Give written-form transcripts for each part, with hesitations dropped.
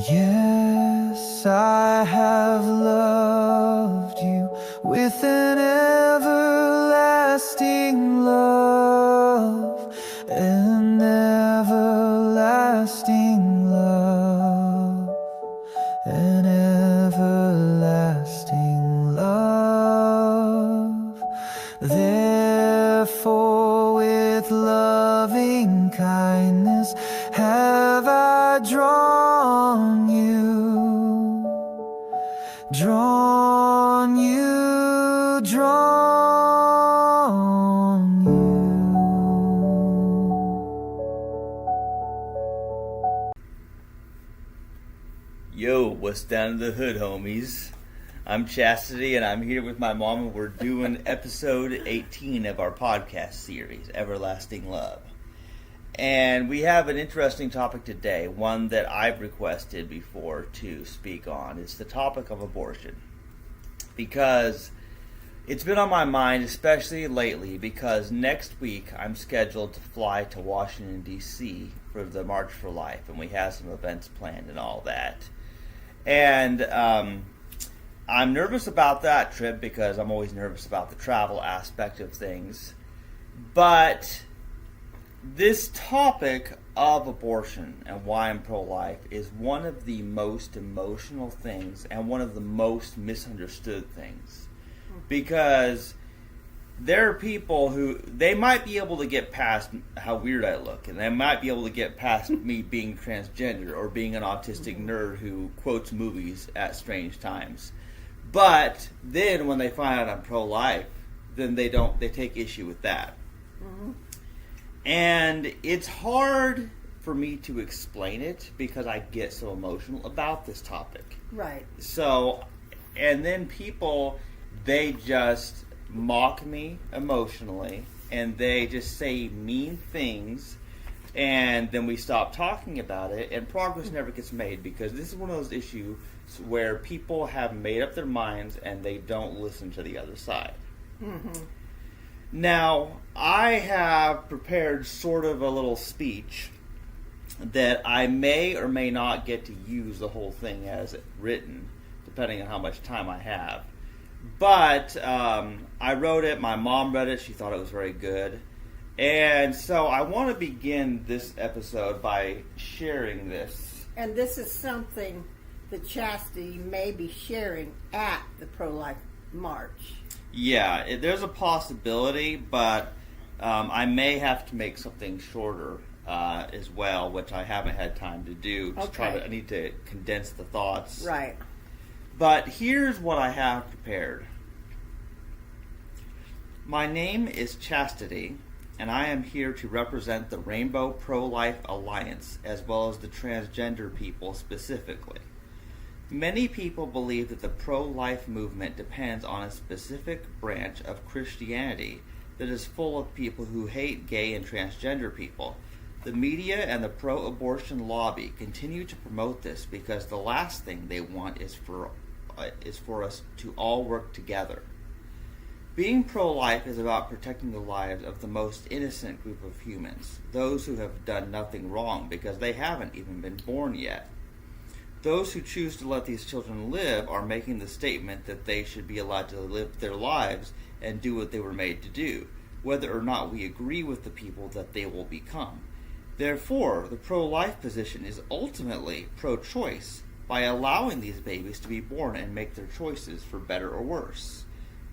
Yes, I have loved you with an everlasting love, an everlasting love, an everlasting love. Therefore, with loving kindness have I drawn you, drawn you, drawn you. Yo, what's down in the hood, homies? I'm Chastity, and I'm here with my mom, and we're doing episode 18 of our podcast series, Everlasting Love. And we have an interesting topic today, one that I've requested before to speak on. It's the topic of abortion. Because it's been on my mind, especially lately, because next week I'm scheduled to fly to Washington, D.C. for the March for Life, and we have some events planned and all that. And I'm nervous about that trip because I'm always nervous about the travel aspect of things. But this topic of abortion and why I'm pro-life is one of the most emotional things and one of the most misunderstood things. Because there are people who, they might be able to get past how weird I look, and they might be able to get past me being transgender or being an autistic nerd who quotes movies at strange times. But then when they find out I'm pro-life, then they take issue with that. Mm-hmm. And it's hard for me to explain it because I get so emotional about this topic. Right. So, and then people, they just mock me emotionally, and they just say mean things, and then we stop talking about it, and progress never gets made because this is one of those issues where people have made up their minds and they don't listen to the other side. Mm-hmm. Now, I have prepared sort of a little speech that I may or may not get to use the whole thing as written, depending on how much time I have. But I wrote it, my mom read it, she thought it was very good. And so I want to begin this episode by sharing this. And this is something that Chastity may be sharing at the pro-life march. Yeah, there's a possibility, but I may have to make something shorter as well, which I haven't had time to do. I need to condense the thoughts. Right. But here's what I have prepared. My name is Chastity, and I am here to represent the Rainbow Pro-Life Alliance, as well as the transgender people specifically. Many people believe that the pro-life movement depends on a specific branch of Christianity that is full of people who hate gay and transgender people. The media and the pro-abortion lobby continue to promote this because the last thing they want is for us to all work together. Being pro-life is about protecting the lives of the most innocent group of humans, those who have done nothing wrong because they haven't even been born yet. Those who choose to let these children live are making the statement that they should be allowed to live their lives and do what they were made to do, whether or not we agree with the people that they will become. Therefore, the pro-life position is ultimately pro-choice by allowing these babies to be born and make their choices for better or worse.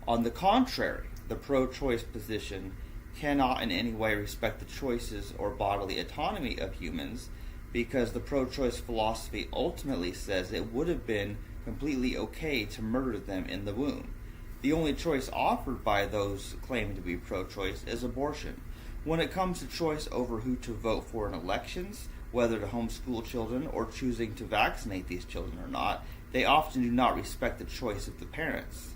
On the contrary, the pro-choice position cannot in any way respect the choices or bodily autonomy of humans, because the pro-choice philosophy ultimately says it would have been completely okay to murder them in the womb. The only choice offered by those claiming to be pro-choice is abortion. When it comes to choice over who to vote for in elections, whether to homeschool children or choosing to vaccinate these children or not, they often do not respect the choice of the parents.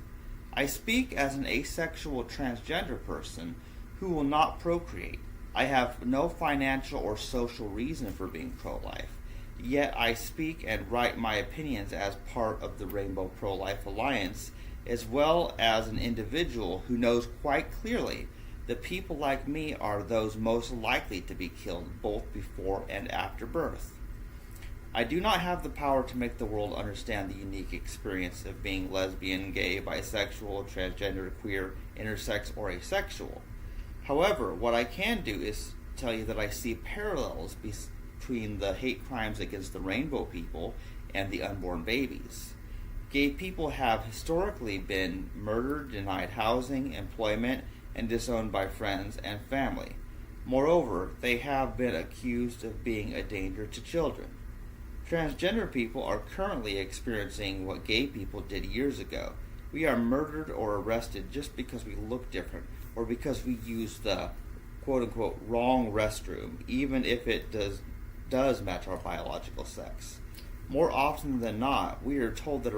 I speak as an asexual transgender person who will not procreate. I have no financial or social reason for being pro-life, yet I speak and write my opinions as part of the Rainbow Pro-Life Alliance, as well as an individual who knows quite clearly that people like me are those most likely to be killed both before and after birth. I do not have the power to make the world understand the unique experience of being lesbian, gay, bisexual, transgender, queer, intersex, or asexual. However, what I can do is tell you that I see parallels between the hate crimes against the rainbow people and the unborn babies. Gay people have historically been murdered, denied housing, employment, and disowned by friends and family. Moreover, they have been accused of being a danger to children. Transgender people are currently experiencing what gay people did years ago. We are murdered or arrested just because we look different or because we use the quote-unquote wrong restroom, even if it does match our biological sex. More often than not, we are told that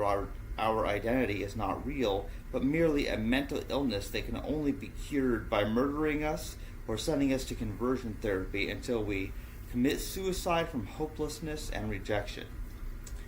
our identity is not real, but merely a mental illness that can only be cured by murdering us or sending us to conversion therapy until we commit suicide from hopelessness and rejection.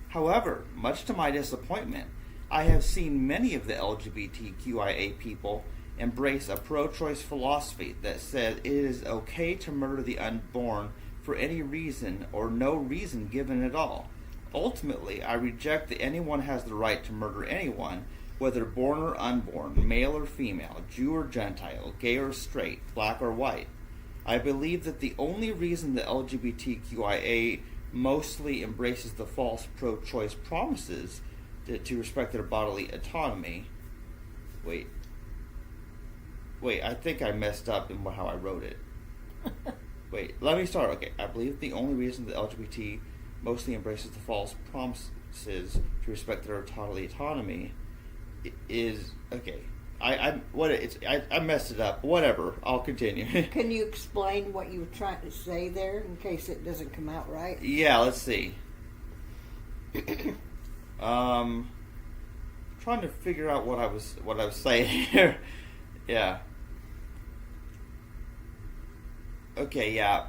However, much to my disappointment, I have seen many of the LGBTQIA people embrace a pro-choice philosophy that says it is okay to murder the unborn for any reason or no reason given at all. Ultimately, I reject that anyone has the right to murder anyone, whether born or unborn, male or female, Jew or Gentile, gay or straight, black or white. I believe that the only reason the LGBTQIA mostly embraces the false pro-choice promises to respect their bodily autonomy. Wait, I think I messed up in how I wrote it. Wait, let me start. Okay, I believe the only reason the LGBT mostly embraces the false promises to respect their bodily autonomy is okay. I messed it up. Whatever. I'll continue. Can you explain what you were trying to say there in case it doesn't come out right? Yeah, let's see. Trying to figure out what I was saying here. Yeah. Okay, yeah.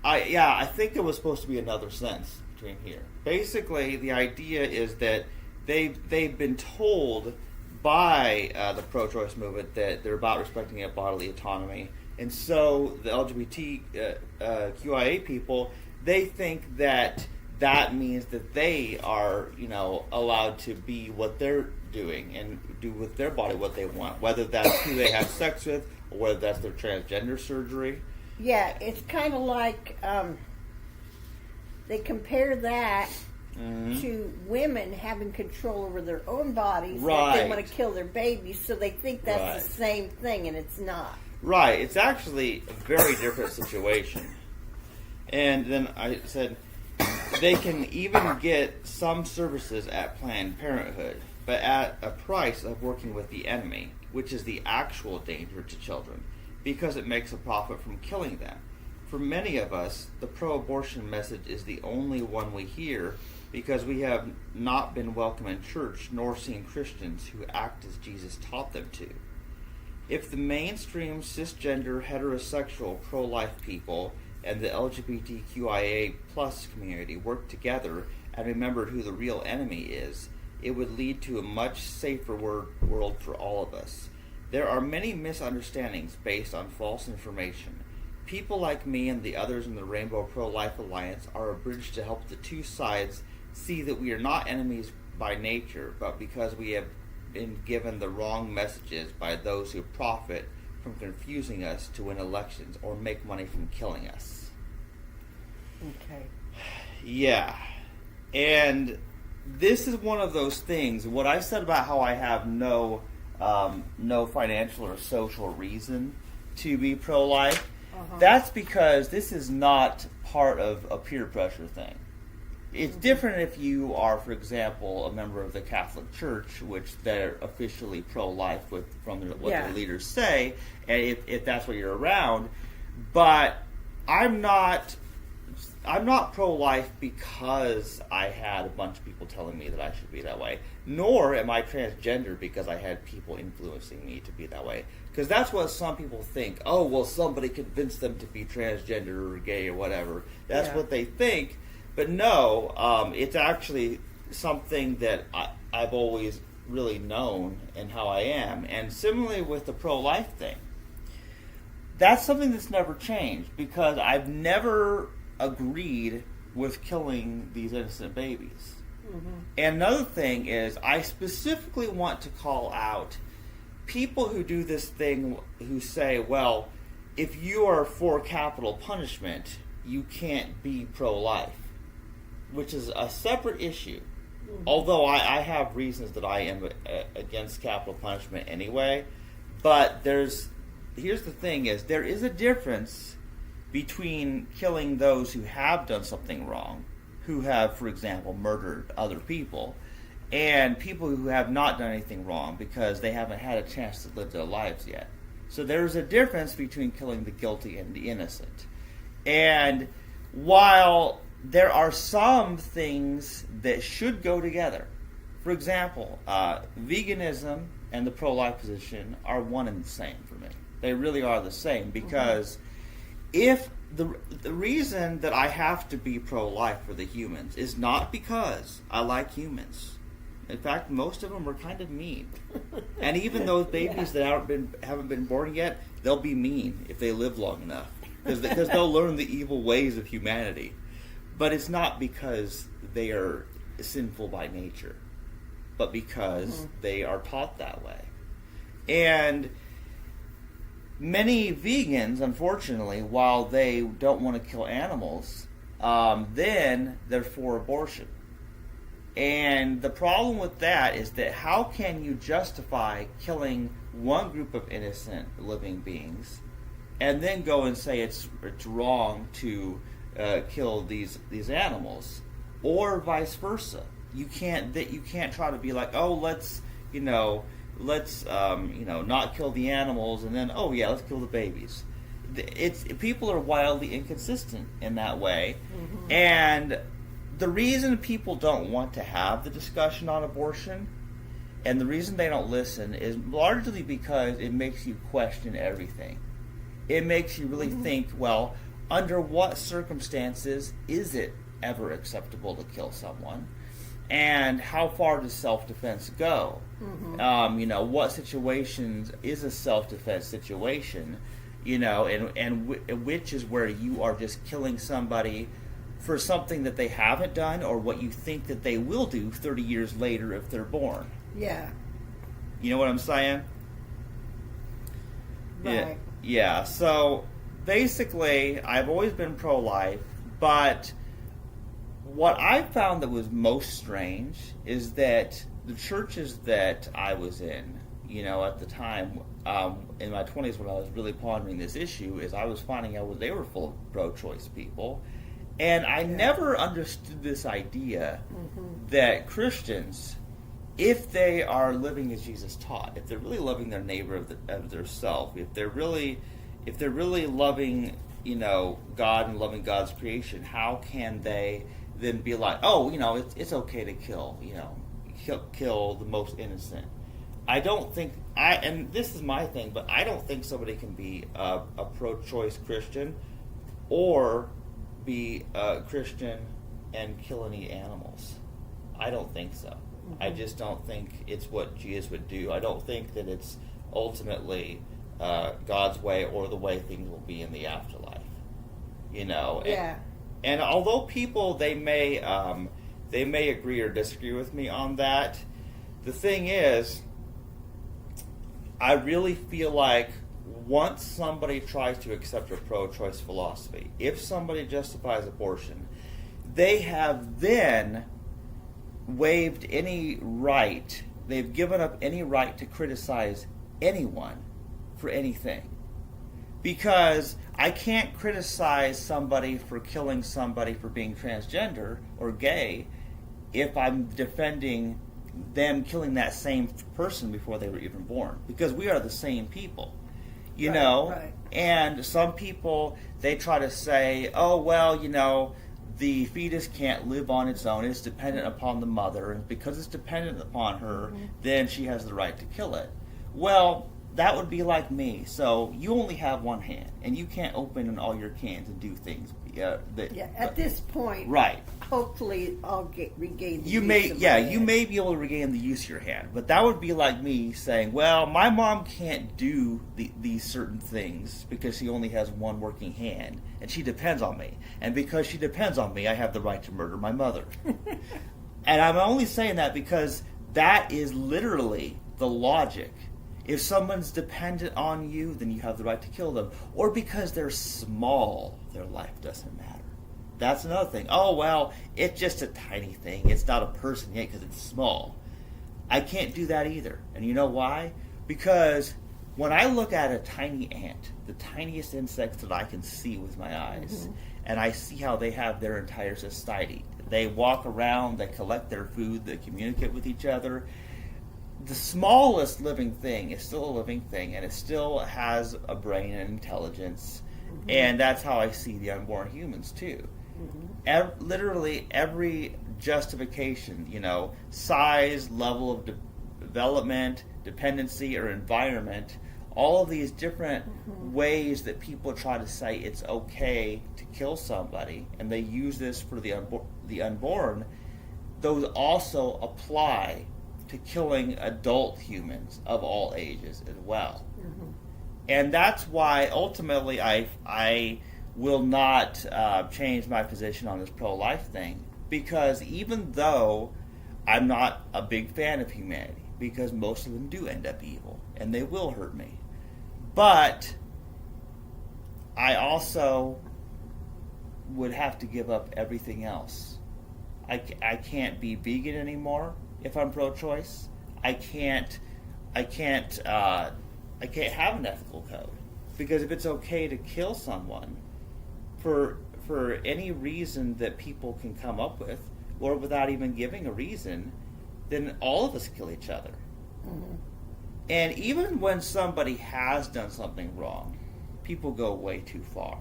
I think there was supposed to be another sentence between here. Basically, the idea is that they've been told by the pro-choice movement that they're about respecting their bodily autonomy, and so the LGBTQIA people, they think that means that they are, allowed to be what they're doing and do with their body what they want, whether that's who they have sex with or whether that's their transgender surgery. Yeah, it's kind of like they compare that to women having control over their own bodies. Right. They want to kill their babies, so they think that's the same thing, and it's not. Right. It's actually a very different situation. And then I said they can even get some services at Planned Parenthood, but at a price of working with the enemy, which is the actual danger to children, because it makes a profit from killing them. For many of us, the pro-abortion message is the only one we hear because we have not been welcome in church nor seen Christians who act as Jesus taught them to. If the mainstream cisgender heterosexual pro-life people and the LGBTQIA plus community worked together and remembered who the real enemy is, it would lead to a much safer world for all of us. There are many misunderstandings based on false information. People like me and the others in the Rainbow Pro-Life Alliance are a bridge to help the two sides see that we are not enemies by nature, but because we have been given the wrong messages by those who profit from confusing us to win elections or make money from killing us. Okay. Yeah. And this is one of those things, what I said about how I have no financial or social reason to be pro-life, that's because this is not part of a peer pressure thing. It's different if you are, for example, a member of the Catholic Church, which they're officially pro-life from what their leaders say, and if that's what you're around. But I'm not pro-life because I had a bunch of people telling me that I should be that way. Nor am I transgender because I had people influencing me to be that way. Because that's what some people think. Oh, well, somebody convinced them to be transgender or gay or whatever. That's what they think. But no, it's actually something that I've always really known and how I am. And similarly with the pro-life thing, that's something that's never changed because I've never agreed with killing these innocent babies. And another thing is, I specifically want to call out people who do this thing, who say, well, if you are for capital punishment, you can't be pro-life, which is a separate issue. Although I have reasons that I am against capital punishment anyway. But here's the thing is, there is a difference between killing those who have done something wrong, who have, for example, murdered other people, and people who have not done anything wrong because they haven't had a chance to live their lives yet. So there's a difference between killing the guilty and the innocent. And while there are some things that should go together, for example, veganism and the pro-life position are one and the same for me. They really are the same, because if the reason that I have to be pro-life for the humans is not because I like humans. In fact, most of them are kind of mean. And even those babies that haven't been born yet, they'll be mean if they live long enough, because they'll learn the evil ways of humanity. But it's not because they are sinful by nature, but because they are taught that way. And many vegans, unfortunately, while they don't want to kill animals, then they're for abortion. And the problem with that is that how can you justify killing one group of innocent living beings and then go and say it's wrong to kill these animals, or vice versa? You can't try to be like, oh, let's not kill the animals, and then, oh yeah, let's kill the babies. People are wildly inconsistent in that way. And the reason people don't want to have the discussion on abortion, and the reason they don't listen, is largely because it makes you question everything. It makes you really think, well, under what circumstances is it ever acceptable to kill someone? And how far does self-defense go? What situations is a self-defense situation? And which is where you are just killing somebody for something that they haven't done, or what you think that they will do 30 years later if they're born. Yeah. You know what I'm saying? Right. Yeah. So basically, I've always been pro-life, but what I found that was most strange is that the churches that I was in, at the time, in my 20s when I was really pondering this issue, is I was finding out they were full of pro-choice people. And I never understood this idea that Christians, if they are living as Jesus taught, if they're really loving their neighbor of their self, if they're really loving, God and loving God's creation, how can they then be like, oh, it's okay to kill the most innocent? I don't think and this is my thing, but I don't think somebody can be a pro-choice Christian or be a Christian and kill any animals. I don't think so. I just don't think it's what Jesus would do. I don't think that it's ultimately God's way or the way things will be in the afterlife. Yeah. And although people they may agree or disagree with me on that, the thing is, I really feel like once somebody tries to accept a pro-choice philosophy, if somebody justifies abortion, they have then waived any right, they've given up any right to criticize anyone for anything. Because I can't criticize somebody for killing somebody for being transgender or gay if I'm defending them killing that same person before they were even born. Because we are the same people. Right. And some people, they try to say, oh, well, the fetus can't live on its own. It's dependent upon the mother. And because it's dependent upon her, then she has the right to kill it. Well, that would be like me. So you only have one hand, and you can't open all your cans and do things. At this point, right? Hopefully, I'll regain. You may be able to regain the use of your hand, but that would be like me saying, "Well, my mom can't do these certain things because she only has one working hand, and she depends on me. And because she depends on me, I have the right to murder my mother." And I'm only saying that because that is literally the logic. If someone's dependent on you, then you have the right to kill them. Or because they're small, their life doesn't matter. That's another thing. Oh, well, it's just a tiny thing. It's not a person yet because it's small. I can't do that either. And you know why? Because when I look at a tiny ant, the tiniest insect that I can see with my eyes, and I see how they have their entire society. They walk around, they collect their food, they communicate with each other. The smallest living thing is still a living thing, and it still has a brain and intelligence, and that's how I see the unborn humans too. Literally every justification, size, level of development, dependency, or environment, all of these different ways that people try to say it's okay to kill somebody, and they use this for the unborn, those also apply to killing adult humans of all ages as well. And that's why ultimately I will not change my position on this pro-life thing, because even though I'm not a big fan of humanity, because most of them do end up evil and they will hurt me, but I also would have to give up everything else. I can't be vegan anymore if I'm pro-choice. I can't have an ethical code, because if it's okay to kill someone for any reason that people can come up with, or without even giving a reason, then all of us kill each other. And even when somebody has done something wrong, people go way too far.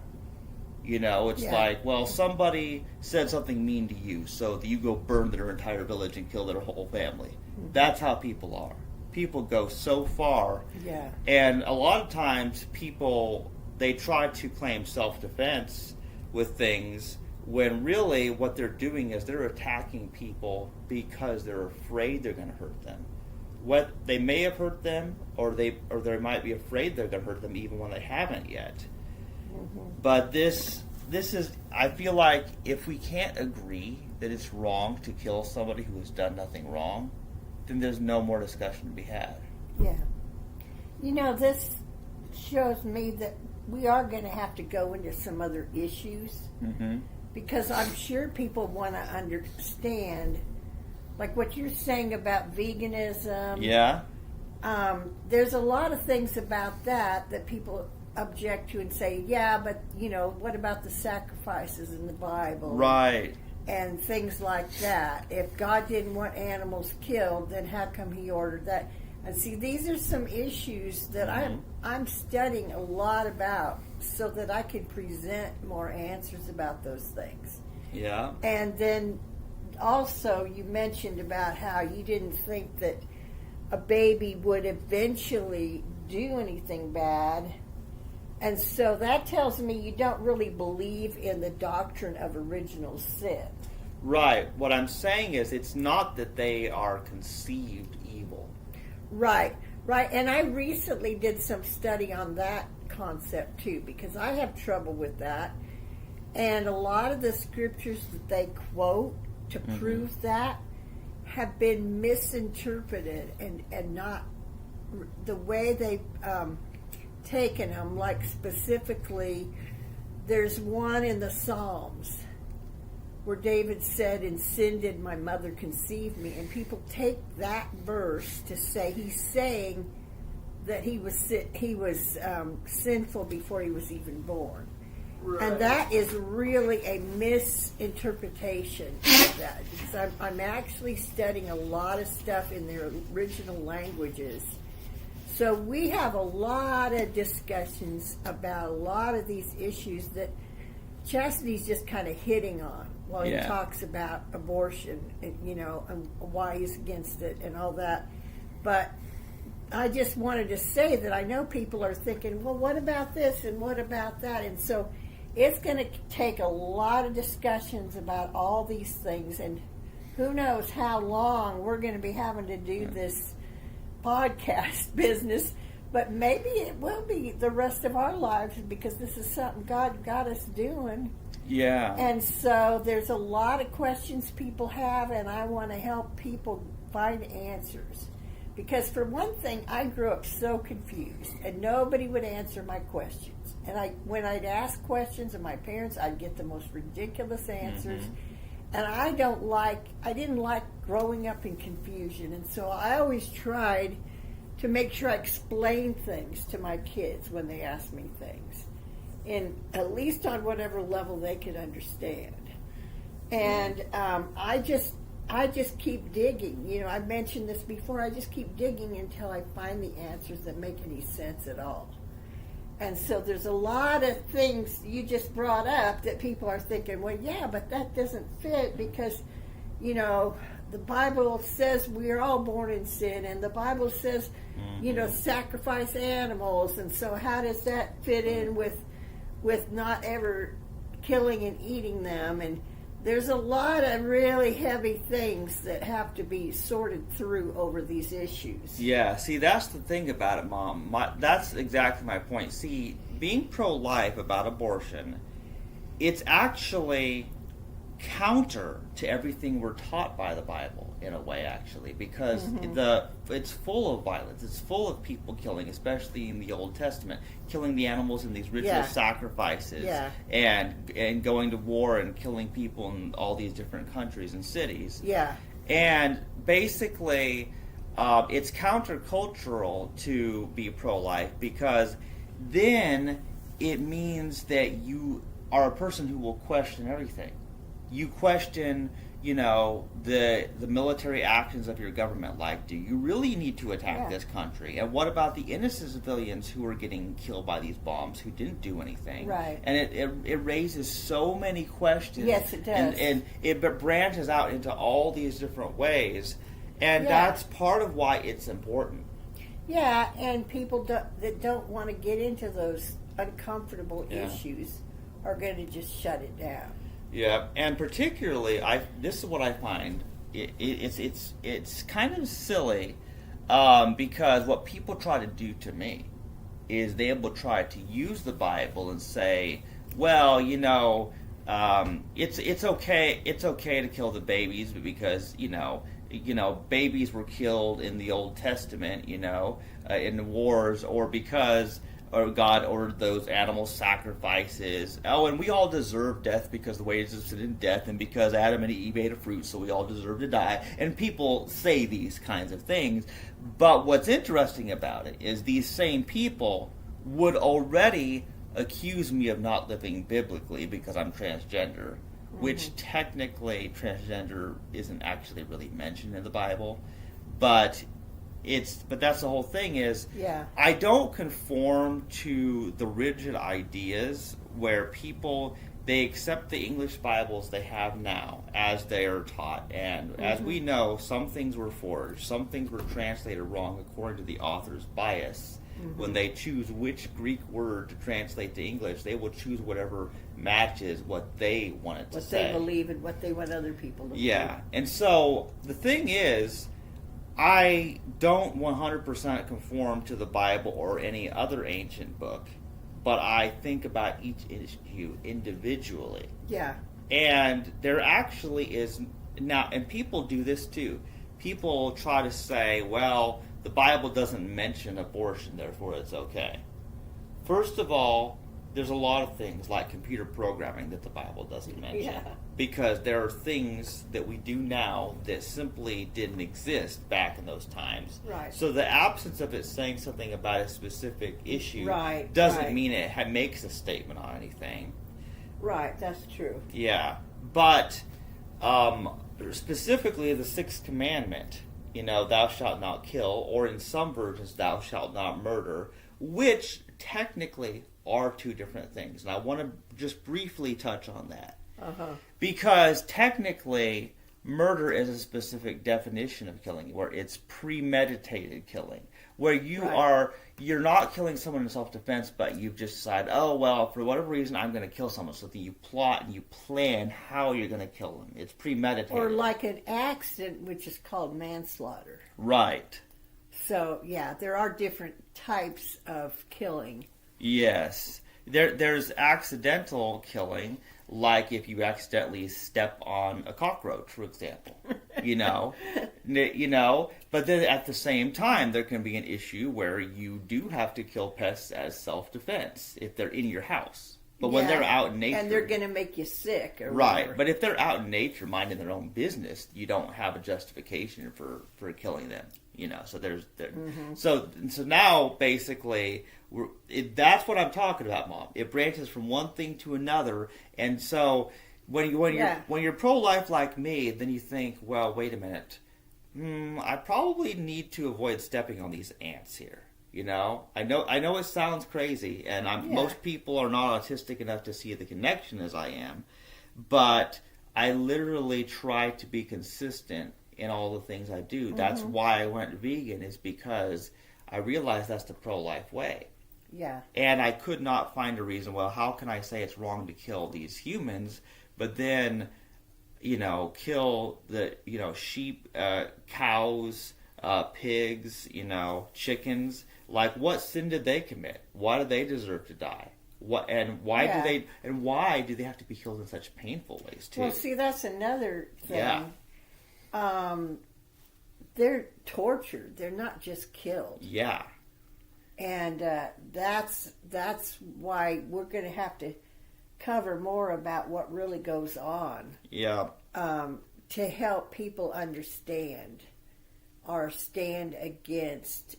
It's like, well, somebody said something mean to you, so you go burn their entire village and kill their whole family. That's how people are. People go so far. Yeah. And a lot of times people, they try to claim self-defense with things when really what they're doing is they're attacking people because they're afraid they're going to hurt them. What they may have hurt them, or they might be afraid they're going to hurt them even when they haven't yet. But this is, I feel like if we can't agree that it's wrong to kill somebody who has done nothing wrong, then there's no more discussion to be had. Yeah. This shows me that we are going to have to go into some other issues, because I'm sure people want to understand, like what you're saying about veganism. Yeah. There's a lot of things about that people object to and say, yeah, but what about the sacrifices in the Bible? Right. And things like that. If God didn't want animals killed, then how come He ordered that? And see, these are some issues that I'm studying a lot about, so that I can present more answers about those things. Yeah. And then also you mentioned about how you didn't think that a baby would eventually do anything bad. And so that tells me you don't really believe in the doctrine of original sin. Right. What I'm saying is it's not that they are conceived evil. Right. And I recently did some study on that concept too, because I have trouble with that. And a lot of the scriptures that they quote to prove that have been misinterpreted and not the way they've taken them. Like specifically, there's one in the Psalms where David said, "In sin did my mother conceive me," and people take that verse to say he's saying that he was sinful before he was even born. Right. And that is really a misinterpretation of that, because I'm actually studying a lot of stuff in their original languages. So we have a lot of discussions about a lot of these issues that Chastity's just kind of hitting on while he talks about abortion, and why he's against it and all that. But I just wanted to say that I know people are thinking, well, what about this and what about that? And so it's going to take a lot of discussions about all these things, and who knows how long we're going to be having to do this podcast business, but maybe it will be the rest of our lives, because this is something God got us doing. Yeah. And so there's a lot of questions people have, and I want to help people find answers. Because for one thing, I grew up so confused, and nobody would answer my questions. And when I'd ask questions of my parents, I'd get the most ridiculous answers. And I didn't like growing up in confusion. And so I always tried to make sure I explained things to my kids when they asked me things, and at least on whatever level they could understand. And I just keep digging. You know, I mentioned this before. I just keep digging until I find the answers that make any sense at all. And so there's a lot of things you just brought up that people are thinking, well, yeah, but that doesn't fit, because, you know, the Bible says we are all born in sin, and the Bible says, you know, sacrifice animals. And so how does that fit in with not ever killing and eating them? And there's a lot of really heavy things that have to be sorted through over these issues. Yeah, see, that's the thing about it, Mom. That's exactly my point. See, being pro-life about abortion, it's actually counter to everything we're taught by the Bible, in a way, actually, because it's full of violence. It's full of people killing, especially in the Old Testament, killing the animals in these ritual sacrifices, and going to war and killing people in all these different countries and cities. Yeah. And basically, it's countercultural to be pro-life, because then it means that you are a person who will question everything. You question, you know, the military actions of your government. Like, do you really need to attack this country? And what about the innocent civilians who are getting killed by these bombs who didn't do anything? Right. And it raises so many questions. Yes, it does. And it branches out into all these different ways. And that's part of why it's important. Yeah, and people that don't want to get into those uncomfortable issues are going to just shut it down. Yeah, and particularly, this is what I find. It's kind of silly, because what people try to do to me is they will try to use the Bible and say, well, you know, it's okay to kill the babies, because you know babies were killed in the Old Testament, you know, in the wars, or because God ordered those animal sacrifices. Oh, and we all deserve death because the wages of sin is death, and because Adam and Eve ate a fruit, so we all deserve to die. And people say these kinds of things. But what's interesting about it is these same people would already accuse me of not living biblically because I'm transgender, which technically transgender isn't actually really mentioned in the Bible. But that's the whole thing is, I don't conform to the rigid ideas where people, they accept the English Bibles they have now as they are taught. And as we know, some things were forged, some things were translated wrong according to the author's bias. When they choose which Greek word to translate to English, they will choose whatever matches what they want it to say. What they believe and what they want other people to believe. Yeah, and so the thing is, I don't 100% conform to the Bible or any other ancient book, but I think about each issue individually. Yeah. And there actually is now, and people do this too. People try to say, well, the Bible doesn't mention abortion, therefore it's okay. First of all, there's a lot of things like computer programming that the Bible doesn't mention. Because there are things that we do now that simply didn't exist back in those times. Right. So the absence of it saying something about a specific issue doesn't mean it makes a statement on anything. Right, that's true. Yeah. But specifically the sixth commandment, you know, thou shalt not kill, or in some versions, thou shalt not murder, which technically are two different things. And I want to just briefly touch on that. Because technically, Murder is a specific definition of killing, where it's premeditated killing, where you're not killing someone in self-defense, but you've just decided, oh, well, for whatever reason, I'm going to kill someone. So that you plot and you plan how you're going to kill them. It's premeditated. Or like an accident, which is called manslaughter. Right. So, yeah, there are different types of killing. Yes. There's accidental killing, like if you accidentally step on a cockroach, for example. you know. But then at the same time, there can be an issue where you do have to kill pests as self-defense if they're in your house. But when they're out in nature, and they're going to make you sick, or right? whatever. But if they're out in nature, minding their own business, you don't have a justification for killing them. So so now basically that's what I'm talking about, Mom. It branches from one thing to another, and so when you're pro-life like me, then you think, well, wait a minute, I probably need to avoid stepping on these ants here. I know it sounds crazy, and most people are not autistic enough to see the connection as I am, but I literally try to be consistent in all the things I do. Mm-hmm. That's why I went vegan, is because I realized that's the pro-life way. Yeah. And I could not find a reason, well, how can I say it's wrong to kill these humans, but then, kill the, sheep, cows, pigs, chickens. Like, what sin did they commit? Why do they deserve to die? Why do they have to be killed in such painful ways too? Well, see, that's another thing. Yeah. They're tortured. They're not just killed. Yeah. And that's why we're going to have to cover more about what really goes on. Yeah. To help people understand or stand against,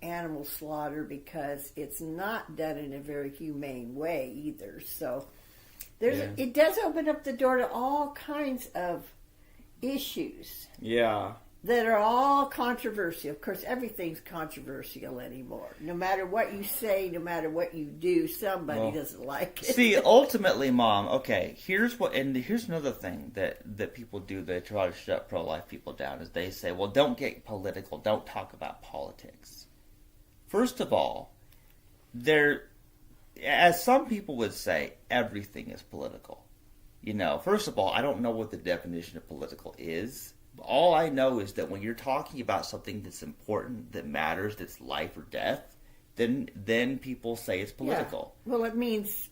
animal slaughter, because it's not done in a very humane way either. So it does open up the door to all kinds of issues. Yeah. That are all controversial. Of course, everything's controversial anymore. No matter what you say, no matter what you do, somebody doesn't like it. See, ultimately, Mom, okay, here's another thing that people do. They try to shut pro-life people down, is they say, well, don't get political, don't talk about politics. First of all, as some people would say, everything is political. First of all, I don't know what the definition of political is. All I know is that when you're talking about something that's important, that matters, that's life or death, then people say it's political. Yeah. Well, it means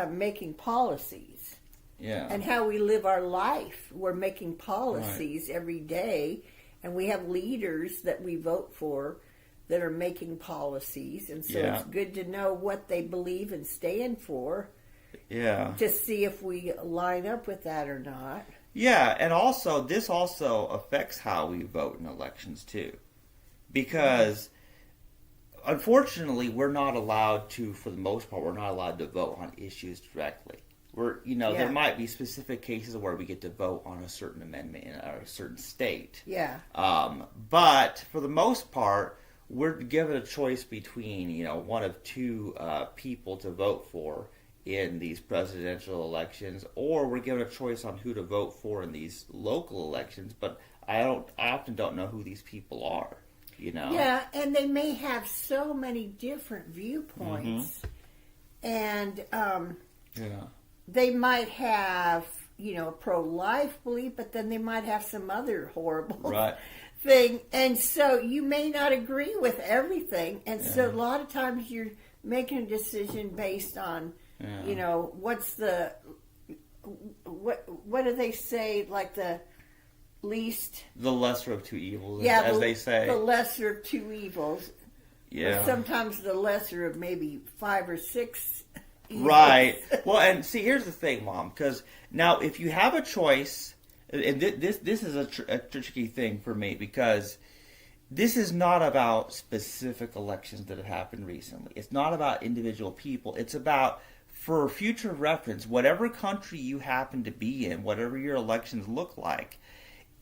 making policies. Yeah. And how we live our life. We're making policies every day, and we have leaders that we vote for that are making policies, and so it's good to know what they believe and stand for. Yeah. To see if we line up with that or not. Yeah, and this also affects how we vote in elections too, because unfortunately we're not allowed to, for the most part, we're not allowed to vote on issues directly. There might be specific cases where we get to vote on a certain amendment in a certain state. Yeah. But for the most part, we're given a choice between one of two people to vote for in these presidential elections, or we're given a choice on who to vote for in these local elections, but I often don't know who these people are, Yeah, and they may have so many different viewpoints, and they might have, a pro-life belief, but then they might have some other horrible thing, and so you may not agree with everything, and so a lot of times you're making a decision based on what's the what do they say, like the lesser of two evils, they say. The lesser of two evils. Yeah. Or sometimes the lesser of maybe 5 or 6 evils. Right. Well, and see, here's the thing, Mom, because now if you have a choice, and this is a tricky thing for me, because this is not about specific elections that have happened recently. It's not about individual people. It's about, for future reference, whatever country you happen to be in, whatever your elections look like,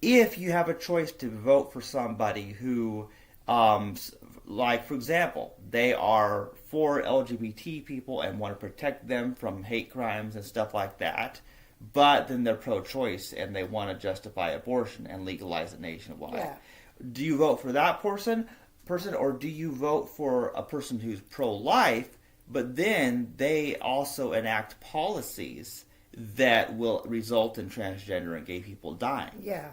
if you have a choice to vote for somebody who, like, for example, they are for LGBT people and want to protect them from hate crimes and stuff like that, but then they're pro-choice and they want to justify abortion and legalize it nationwide. Yeah. Do you vote for that person, or do you vote for a person who's pro-life, but then they also enact policies that will result in transgender and gay people dying? Yeah.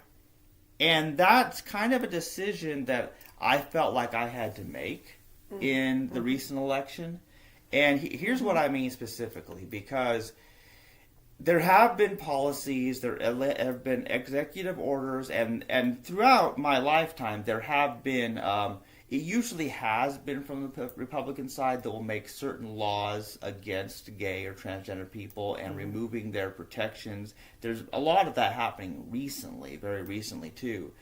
And that's kind of a decision that I felt like I had to make in the recent election. And here's what I mean specifically, because there have been policies, there have been executive orders, and throughout my lifetime, there have been, it usually has been from the Republican side that will make certain laws against gay or transgender people and removing their protections. There's a lot of that happening recently, very recently too.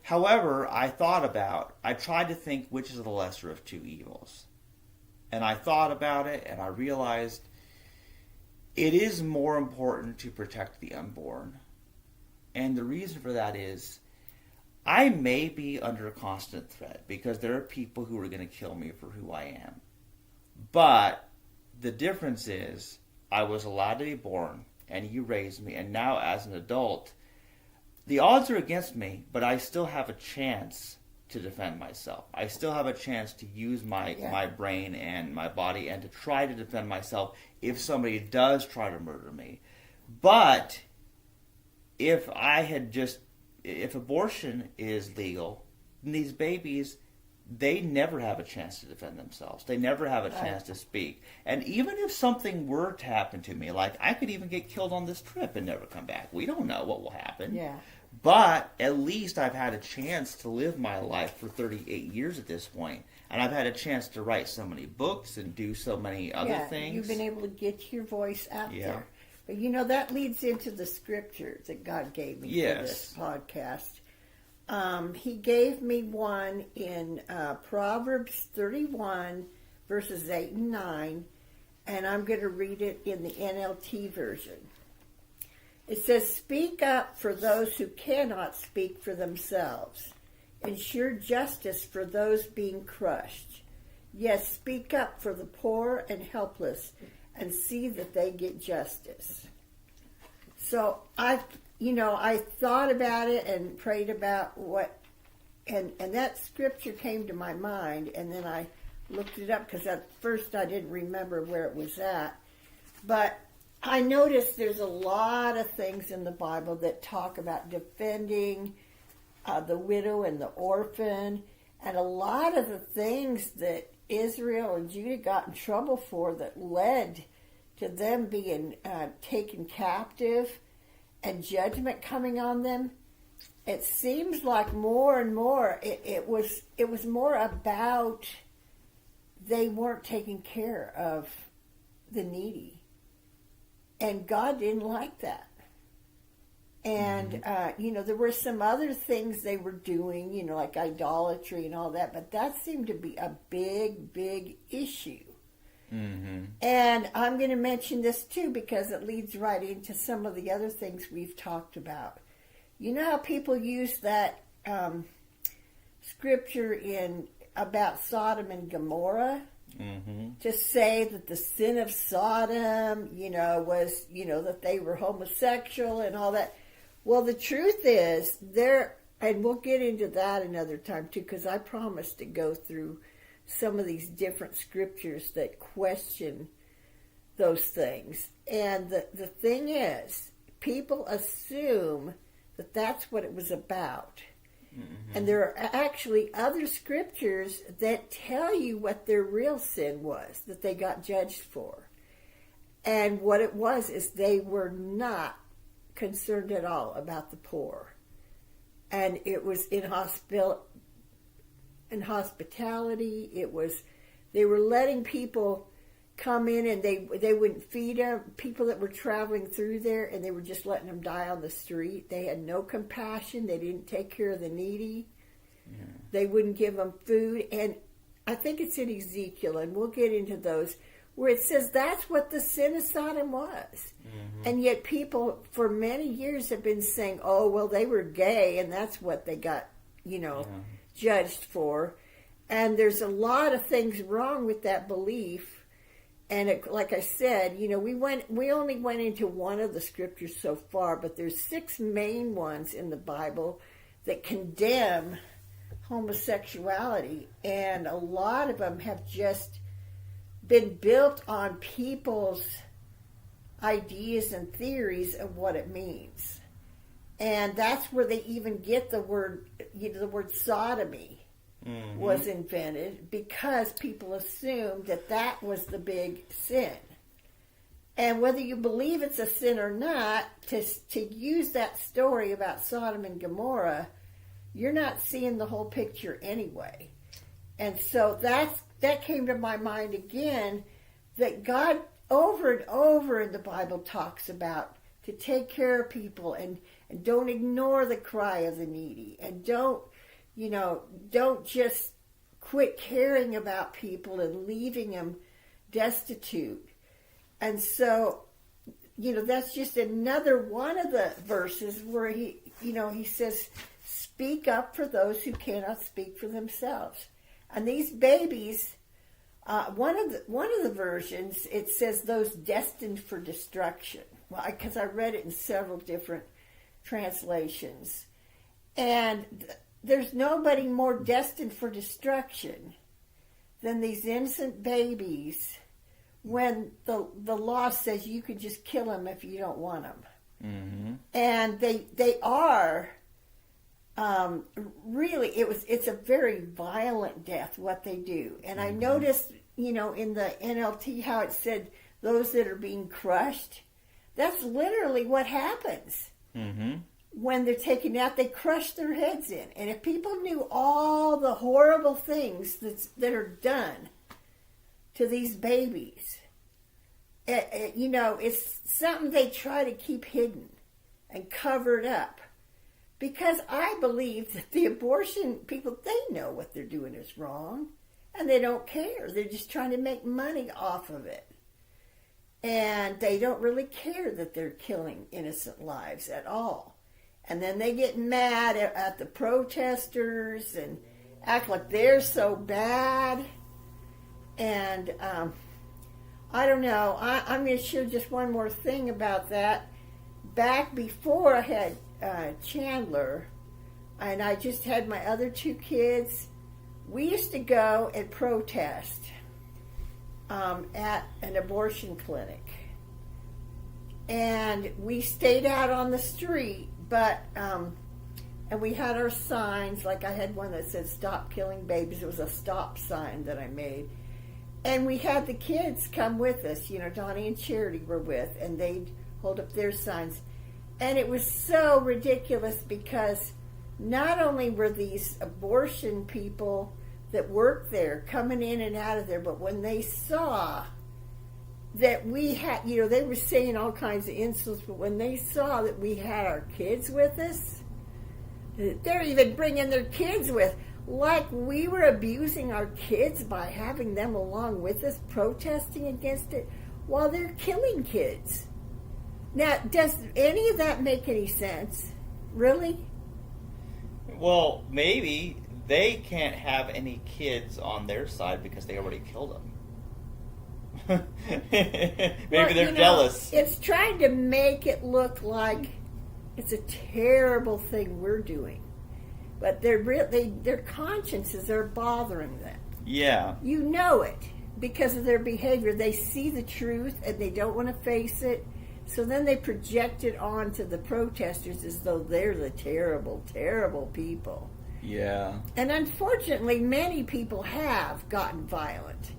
However, I tried to think which is the lesser of two evils. And I thought about it, and I realized it is more important to protect the unborn. And the reason for that is I may be under constant threat because there are people who are going to kill me for who I am. But the difference is I was allowed to be born, and you raised me, and now as an adult, the odds are against me, but I still have a chance to defend myself. I still have a chance to use my brain and my body and to try to defend myself if somebody does try to murder me. But if abortion is legal, then these babies, they never have a chance to defend themselves. They never have a chance to speak. And even if something were to happen to me, like I could even get killed on this trip and never come back. We don't know what will happen. Yeah. But at least I've had a chance to live my life for 38 years at this point. And I've had a chance to write so many books and do so many other things. You've been able to get your voice out there. But that leads into the scripture that God gave me for this podcast. He gave me one in Proverbs 31, verses 8 and 9. And I'm going to read it in the NLT version. It says, "Speak up for those who cannot speak for themselves. Ensure justice for those being crushed. Yes, speak up for the poor and helpless and see that they get justice." So I thought about it and prayed about what, and that scripture came to my mind, and then I looked it up because at first I didn't remember where it was at. But I noticed there's a lot of things in the Bible that talk about defending the widow and the orphan, and a lot of the things that Israel and Judah got in trouble for that led to them being taken captive and judgment coming on them. It seems like more and more it was more about they weren't taking care of the needy. And God didn't like that. And, there were some other things they were doing, like idolatry and all that, but that seemed to be a big, big issue. Mm-hmm. And I'm going to mention this too because it leads right into some of the other things we've talked about. You know how people use that scripture about Sodom and Gomorrah? Mm-hmm. To say that the sin of Sodom, was, that they were homosexual and all that. Well, the truth is, and we'll get into that another time too, because I promised to go through some of these different scriptures that question those things. And the thing is, people assume that that's what it was about. Mm-hmm. And there are actually other scriptures that tell you what their real sin was, that they got judged for. And what it was is they were not concerned at all about the poor. And it was in hospitality. They were letting people come in and they wouldn't feed them, people that were traveling through there, and they were just letting them die on the street. They had no compassion. They didn't take care of the needy. Yeah. They wouldn't give them food. And I think it's in Ezekiel, and we'll get into those, where it says that's what the sin of Sodom was. Mm-hmm. And yet people for many years have been saying, oh, well, they were gay, and that's what they got, judged for. And there's a lot of things wrong with that belief. And like I said, we only went into one of the scriptures so far, but there's 6 main ones in the Bible that condemn homosexuality, and a lot of them have just been built on people's ideas and theories of what it means. And that's where they even get the word sodomy was invented, because people assumed that was the big sin. And whether you believe it's a sin or not, to use that story about Sodom and Gomorrah, you're not seeing the whole picture anyway. And so that came to my mind again, that God over and over in the Bible talks about to take care of people and don't ignore the cry of the needy, and don't just quit caring about people and leaving them destitute. And so, that's just another one of the verses where he says, speak up for those who cannot speak for themselves. And these babies, one of the versions, it says those destined for destruction. Well, because I read it in several different translations. And there's nobody more destined for destruction than these innocent babies, when the law says you can just kill them if you don't want them. Mm-hmm. And they are really, it's a very violent death what they do. And I noticed, in the NLT how it said those that are being crushed. That's literally what happens. Mm-hmm. When they're taken out, they crush their heads in. And if people knew all the horrible things that are done to these babies, it's something they try to keep hidden and covered up. Because I believe that the abortion people, they know what they're doing is wrong. And they don't care. They're just trying to make money off of it. And they don't really care that they're killing innocent lives at all. And then they get mad at the protesters and act like they're so bad. And I don't know. I'm going to share just one more thing about that. Back before I had Chandler, and I just had my other 2 kids, we used to go and protest at an abortion clinic. And we stayed out on the street, but and we had our signs. Like I had one that said "Stop Killing Babies." It was a stop sign that I made. And we had the kids come with us. Donnie and Charity were with, and they'd hold up their signs. And it was so ridiculous, because not only were these abortion people that worked there coming in and out of there, but when they saw that we had, they were saying all kinds of insults, but when they saw that we had our kids with us, they're even bringing their kids with, like we were abusing our kids by having them along with us protesting against it while they're killing kids. Now, does any of that make any sense? Really? Well, maybe they can't have any kids on their side because they already killed them. Maybe they're jealous. It's trying to make it look like it's a terrible thing we're doing, but their consciences are bothering them. Yeah, you know it because of their behavior. They see the truth and they don't want to face it, so then they project it onto the protesters as though they're the terrible, terrible people. Yeah, and unfortunately, many people have gotten violent.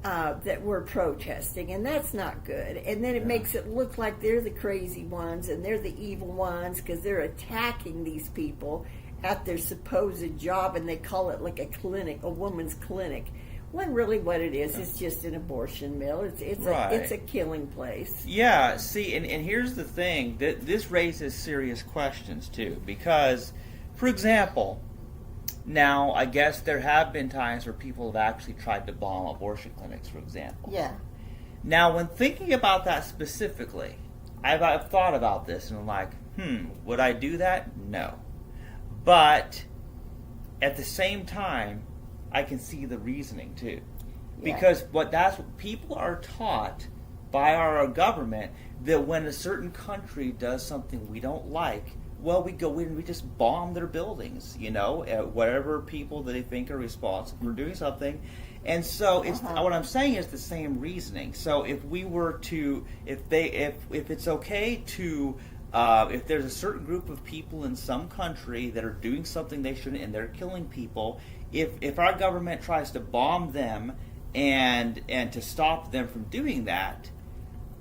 That were protesting, and that's not good. And then it makes it look like they're the crazy ones and they're the evil ones because they're attacking these people at their supposed job, and they call it like a clinic, a woman's clinic, when really what it is just an abortion mill. It's a killing place. Yeah, see, and here's the thing, that this raises serious questions too, because, for example, now, I guess there have been times where people have actually tried to bomb abortion clinics, for example. Yeah. Now, when thinking about that specifically, I've thought about this and I'm like, would I do that? No. But at the same time, I can see the reasoning too. Because people are taught by our government that when a certain country does something we don't like, well, we go in and we just bomb their buildings, whatever people that they think are responsible for doing something. And so it's what I'm saying is the same reasoning. So if we were to, if it's okay to, if there's a certain group of people in some country that are doing something they shouldn't and they're killing people, if our government tries to bomb them and to stop them from doing that,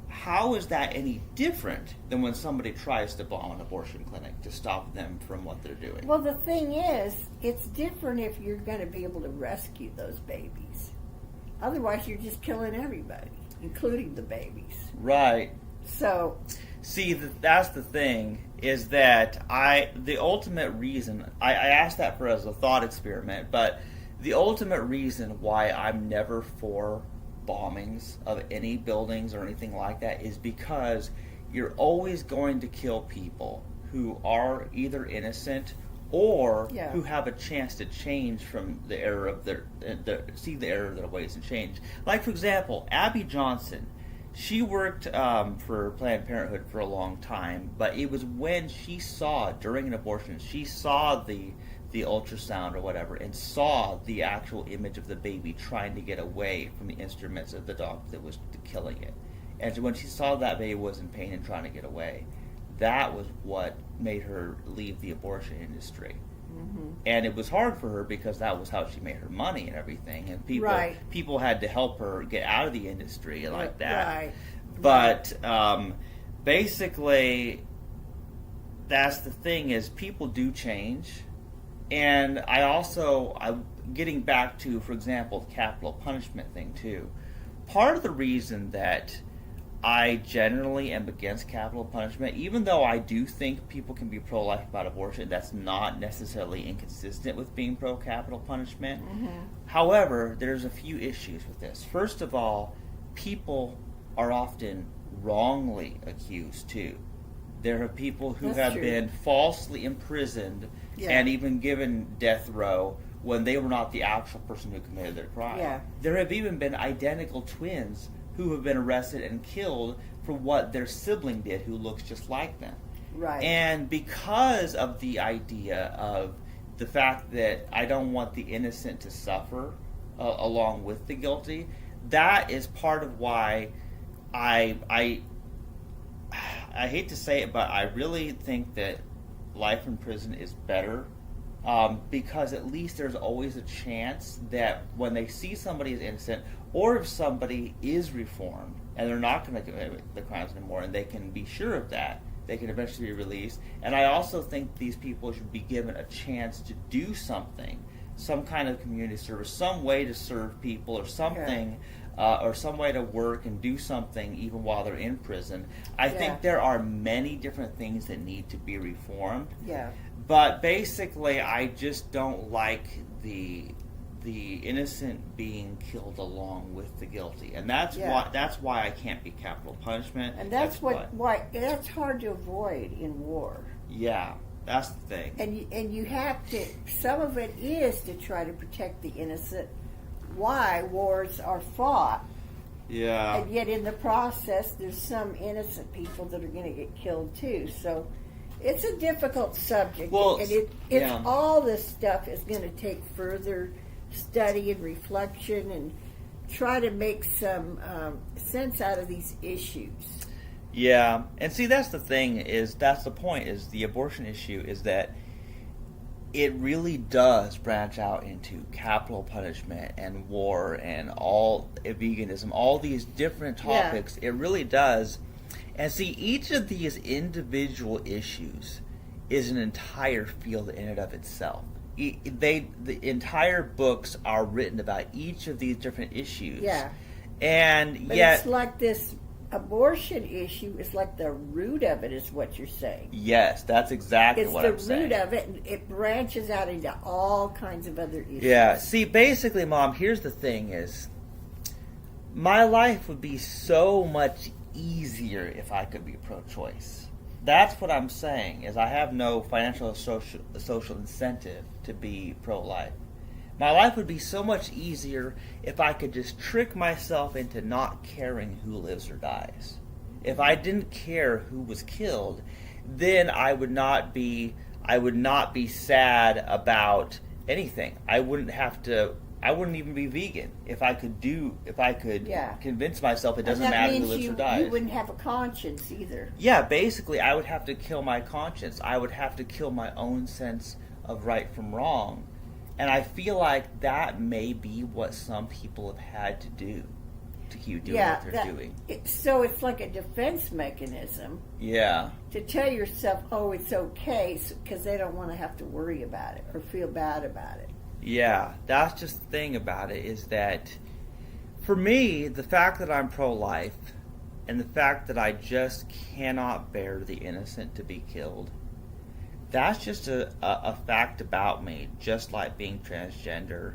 how is that any different than when somebody tries to bomb an abortion clinic to stop them from what they're doing? Well, the thing is, it's different if you're going to be able to rescue those babies. Otherwise, you're just killing everybody, including the babies. Right. So, see, that's the thing, is that the ultimate reason, I asked that for as a thought experiment, but the ultimate reason why I'm never for bombings of any buildings or anything like that is because you're always going to kill people who are either innocent or who have a chance to change from the error of see the error of their ways and change. Like, for example, Abby Johnson, she worked for Planned Parenthood for a long time, but it was when she saw, during an abortion, she saw the ultrasound or whatever and saw the actual image of the baby trying to get away from the instruments of the doctor that was killing it. And so when she saw that baby was in pain and trying to get away, that was what made her leave the abortion industry. Mm-hmm. And it was hard for her because that was how she made her money and everything. And people had to help her get out of the industry like that. Right. But basically, that's the thing, is people do change. And I'm getting back to, for example, the capital punishment thing too. Part of the reason that I generally am against capital punishment, even though I do think people can be pro-life about abortion, that's not necessarily inconsistent with being pro-capital punishment. Mm-hmm. However, there's a few issues with this. First of all, people are often wrongly accused too. There are people who have been falsely imprisoned and even given death row when they were not the actual person who committed their crime. Yeah. There have even been identical twins who have been arrested and killed for what their sibling did who looks just like them. Right. And because of the idea of the fact that I don't want the innocent to suffer along with the guilty, that is part of why I hate to say it, but I really think that life in prison is better, because at least there's always a chance that when they see somebody is innocent, or if somebody is reformed and they're not going to commit the crimes anymore, and they can be sure of that, they can eventually be released. And I also think these people should be given a chance to do something, some kind of community service, some way to serve people or something. Or some way to work and do something even while they're in prison. I think there are many different things that need to be reformed. Yeah. But basically, I just don't like the innocent being killed along with the guilty, and that's why I can't be capital punishment. And that's why that's hard to avoid in war. Yeah. That's the thing. And you have to. Some of it is to try to protect the innocent. Why wars are fought. Yeah. And yet in the process, there's some innocent people that are going to get killed too. So it's a difficult subject. Well, and all this stuff is going to take further study and reflection and try to make some sense out of these issues. Yeah. And see, that's the thing, that's the point, is the abortion issue is that it really does branch out into capital punishment and war and all veganism, all these different topics. Yeah. It really does. And see, each of these individual issues is an entire field in and of itself. The entire books are written about each of these different issues. Yeah. But it's like this abortion issue is like the root of it, is what you're saying. Yes, that's exactly what I'm saying. It's the root of it, and it branches out into all kinds of other issues. Yeah, see, basically, Mom, here's the thing is, my life would be so much easier if I could be pro-choice. That's what I'm saying, is I have no financial or social incentive to be pro-life. My life would be so much easier if I could just trick myself into not caring who lives or dies. If I didn't care who was killed, then I would not be sad about anything. I wouldn't even be vegan if I could convince myself it doesn't matter who lives or dies. You wouldn't have a conscience either. Yeah, basically I would have to kill my conscience. I would have to kill my own sense of right from wrong. And I feel like that may be what some people have had to do to keep doing what they're doing. So it's like a defense mechanism. Yeah. To tell yourself, oh, it's okay, because they don't want to have to worry about it or feel bad about it. Yeah, that's just the thing about it, is that for me, the fact that I'm pro-life and the fact that I just cannot bear the innocent to be killed, that's just a fact about me, just like being transgender,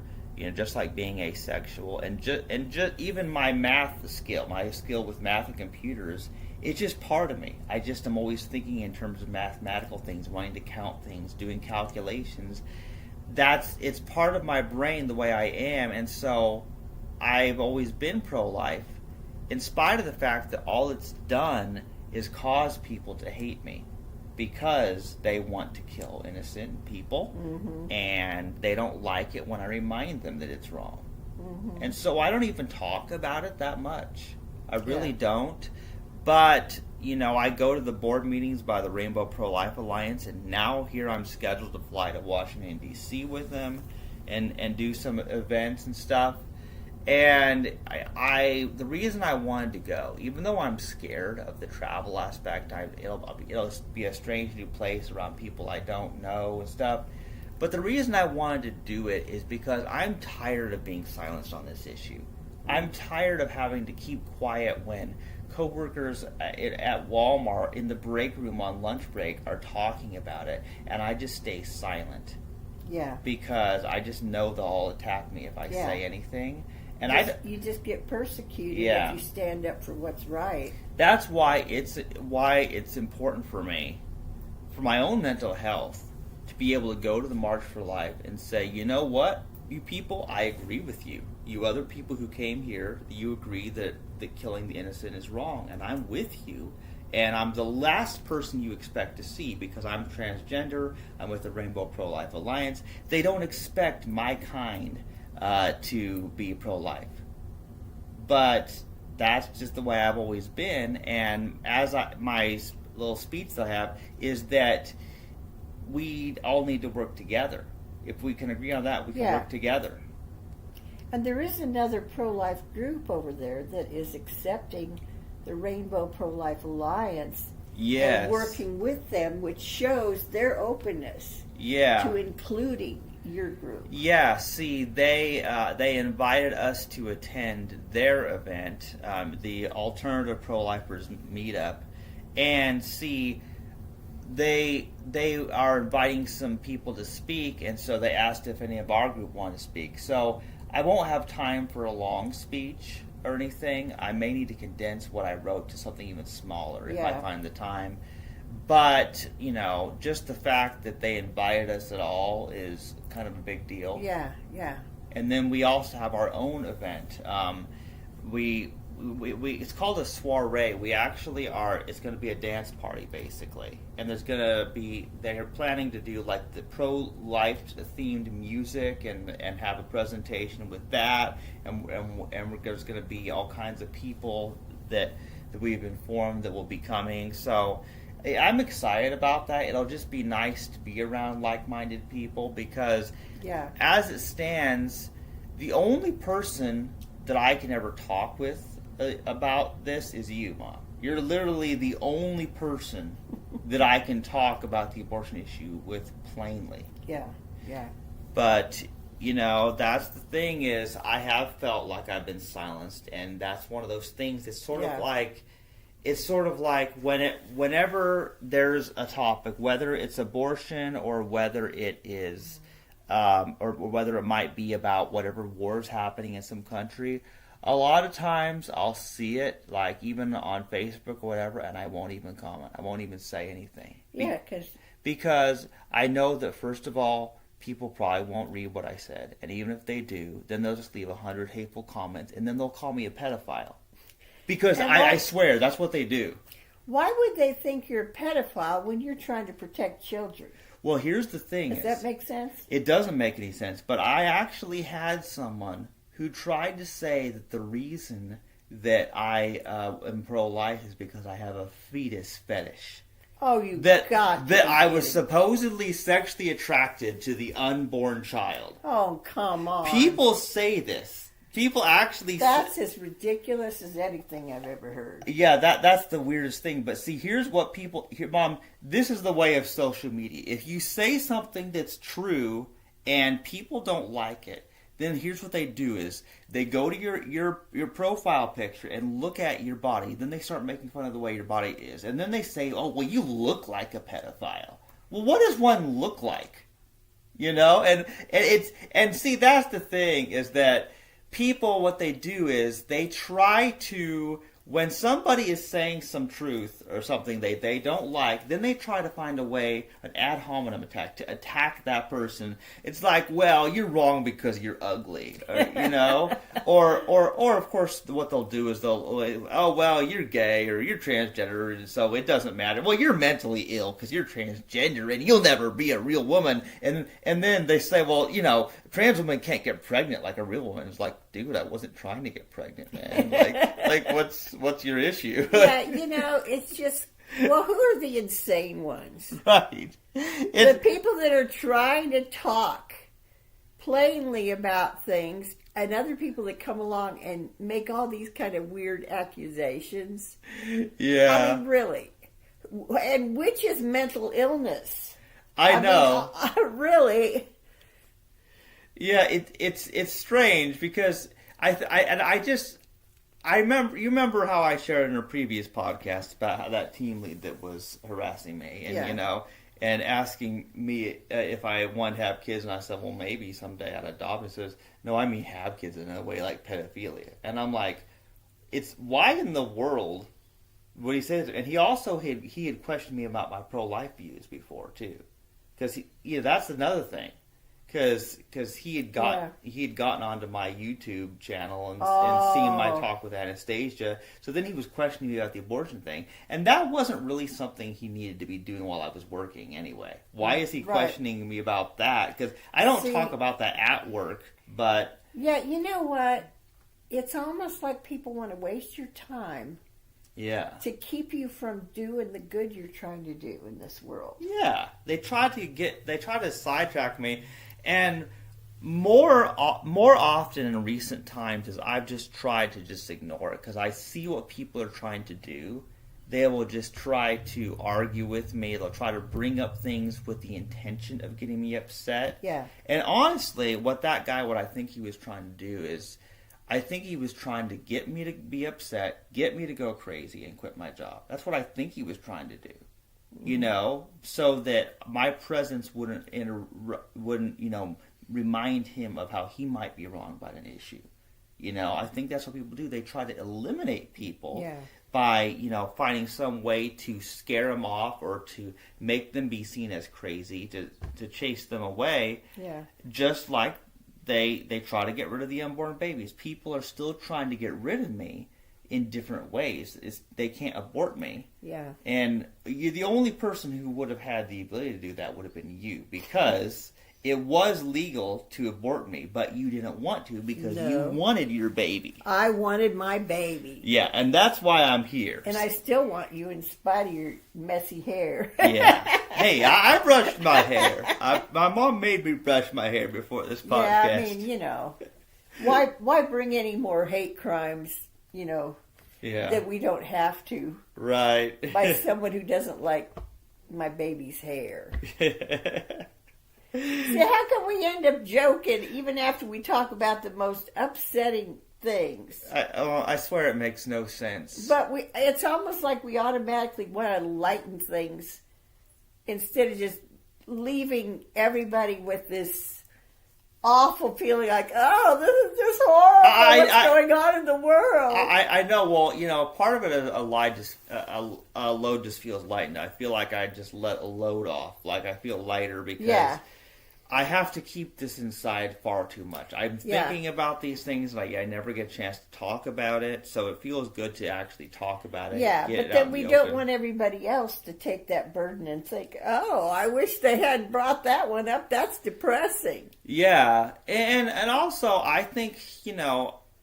just like being asexual, and just even my skill with math and computers, it's just part of me. I just am always thinking in terms of mathematical things, wanting to count things, doing calculations. It's part of my brain the way I am, and so I've always been pro-life, in spite of the fact that all it's done is cause people to hate me. Because they want to kill innocent people, and they don't like it when I remind them that it's wrong. And so I don't even talk about it that much. I really don't. But, I go to the board meetings by the Rainbow Pro-Life Alliance, and now here I'm scheduled to fly to Washington, D.C. with them and do some events and stuff. And the reason I wanted to go, even though I'm scared of the travel aspect, it'll be a strange new place around people I don't know and stuff. But the reason I wanted to do it is because I'm tired of being silenced on this issue. I'm tired of having to keep quiet when coworkers at Walmart in the break room on lunch break are talking about it, and I just stay silent. Yeah. Because I just know they'll all attack me if I say anything. And you just get persecuted if you stand up for what's right. That's why it's important for me, for my own mental health, to be able to go to the March for Life and say, you know what, you people, I agree with you. You other people who came here, you agree that killing the innocent is wrong, and I'm with you. And I'm the last person you expect to see because I'm transgender. I'm with the Rainbow Pro-Life Alliance. They don't expect my kind to be pro-life. But that's just the way I've always been. And my little speech that I have is that we all need to work together. If we can agree on that, we can work together. And there is another pro-life group over there that is accepting the Rainbow Pro-Life Alliance and working with them, which shows their openness to including your group. Yeah, see, they invited us to attend their event, the Alternative Pro-Lifers Meetup, and see, they are inviting some people to speak, and so they asked if any of our group wanted to speak. So I won't have time for a long speech or anything. I may need to condense what I wrote to something even smaller if I find the time. But, just the fact that they invited us at all is kind of a big deal. Yeah. And then we also have our own event. We it's called a soiree. It's going to be a dance party, basically. And they're planning to do like the pro-life themed music and have a presentation with that. And there's going to be all kinds of people that we've informed that will be coming. So I'm excited about that. It'll just be nice to be around like-minded people because as it stands, the only person that I can ever talk with about this is you, Mom. You're literally the only person that I can talk about the abortion issue with plainly. Yeah. But, that's the thing is I have felt like I've been silenced, and that's one of those things that's sort of like whenever there's a topic, whether it's abortion or whether it is or whether it might be about whatever war is happening in some country, a lot of times I'll see it, like even on Facebook or whatever, and I won't even comment. I won't even say anything. Yeah, because I know that, first of all, people probably won't read what I said. And even if they do, then they'll just leave 100 hateful comments, and then they'll call me a pedophile. Because I swear, that's what they do. Why would they think you're a pedophile when you're trying to protect children? Well, here's the thing. Does that make sense? It doesn't make any sense. But I actually had someone who tried to say that the reason that I am pro-life is because I have a fetus fetish. Oh, you that got that I was supposedly sexually attracted to the unborn child. Oh, come on. People say this. People actually That's as ridiculous as anything I've ever heard. Yeah, that's the weirdest thing. But see, here's what people... Mom, this is the way of social media. If you say something that's true and people don't like it, then here's what they do is they go to your profile picture and look at your body. Then they start making fun of the way your body is. And then they say, oh, well, you look like a pedophile. Well, what does one look like? You know? And see, that's the thing is that people, what they do is they try to, when somebody is saying some truth or something they don't like, then they try to find a way, an ad hominem attack, to attack that person. It's like, well, you're wrong because you're ugly, or, you know? or of course, what they'll do is oh, well, you're gay or you're transgender, and so it doesn't matter. Well, you're mentally ill because you're transgender and you'll never be a real woman. And then they say, well, you know, trans women can't get pregnant like a real woman. It's like, dude, I wasn't trying to get pregnant, man. Like what's your issue? Yeah, you know, it's just, well, who are the insane ones? Right. The people that are trying to talk plainly about things, and other people that come along and make all these kind of weird accusations. Yeah. I mean, really. And which is mental illness? I know. Really. Yeah, it's strange because you remember how I shared in a previous podcast about how that team lead that was harassing me and you know, and asking me if I wanted to have kids, and I said, well, maybe someday I'd adopt. He says, no, I mean have kids in a way like pedophilia, and I'm like, it's why in the world would he say this? And he also had questioned me about my pro-life views before too, because that's another thing. Because he had gotten onto my YouTube channel and seen my talk with Anastasia. So then he was questioning me about the abortion thing. And that wasn't really something he needed to be doing while I was working anyway. Why is he questioning me about that? Because I don't talk about that at work, but... Yeah, you know what? It's almost like people want to waste your time. Yeah. To keep you from doing the good you're trying to do in this world. Yeah. They try to sidetrack me. And more often in recent times is I've just tried to just ignore it because I see what people are trying to do. They will just try to argue with me. They'll try to bring up things with the intention of getting me upset. Yeah. And honestly, what I think he was trying to do is, I think he was trying to get me to be upset, get me to go crazy and quit my job. That's what I think he was trying to do. You know, so that my presence wouldn't remind him of how he might be wrong about an issue. You know, I think that's what people do. They try to eliminate people by, finding some way to scare them off or to make them be seen as crazy, to chase them away. Yeah. Just like they try to get rid of the unborn babies. People are still trying to get rid of me in different ways. They can't abort me. Yeah. And the only person who would have had the ability to do that would have been you, because it was legal to abort me, but you didn't want to because you wanted your baby. I wanted my baby. Yeah, and that's why I'm here. And I still want you in spite of your messy hair. Yeah. Hey, I brushed my hair. My mom made me brush my hair before this podcast. Yeah, I mean, why bring any more hate crimes, that we don't have to. Right. By someone who doesn't like my baby's hair. See, how come we end up joking even after we talk about the most upsetting things? I swear it makes no sense. But it's almost like we automatically want to lighten things instead of just leaving everybody with this awful feeling like, oh, this is just horrible. What's going on in the world? I know. Well, part of it is a load just feels lightened. I feel like I just let a load off. Like I feel lighter because I have to keep this inside far too much. I'm thinking about these things, like I never get a chance to talk about it, so it feels good to actually talk about it. Yeah, but then we don't want everybody else to take that burden and think, oh, I wish they hadn't brought that one up. That's depressing. Yeah, and also I think,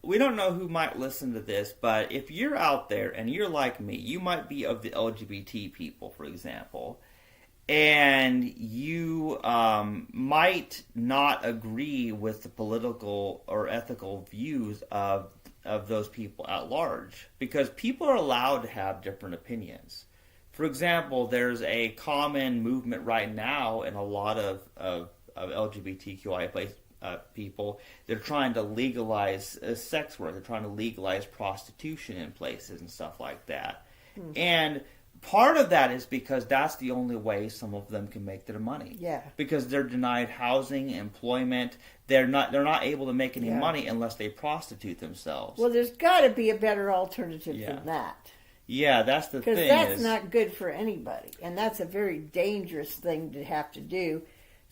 we don't know who might listen to this, but if you're out there and you're like me, you might be of the LGBT people, for example, and you might not agree with the political or ethical views of those people at large, because people are allowed to have different opinions. For example, there's a common movement right now in a lot of LGBTQIA people. They're trying to legalize sex work. They're trying to legalize prostitution in places and stuff like that. Mm-hmm. And part of that is because that's the only way some of them can make their money. Yeah. Because they're denied housing, employment. They're not able to make any money unless they prostitute themselves. Well, there's got to be a better alternative than that. Yeah, that's the thing. Because that's not good for anybody, and that's a very dangerous thing to have to do.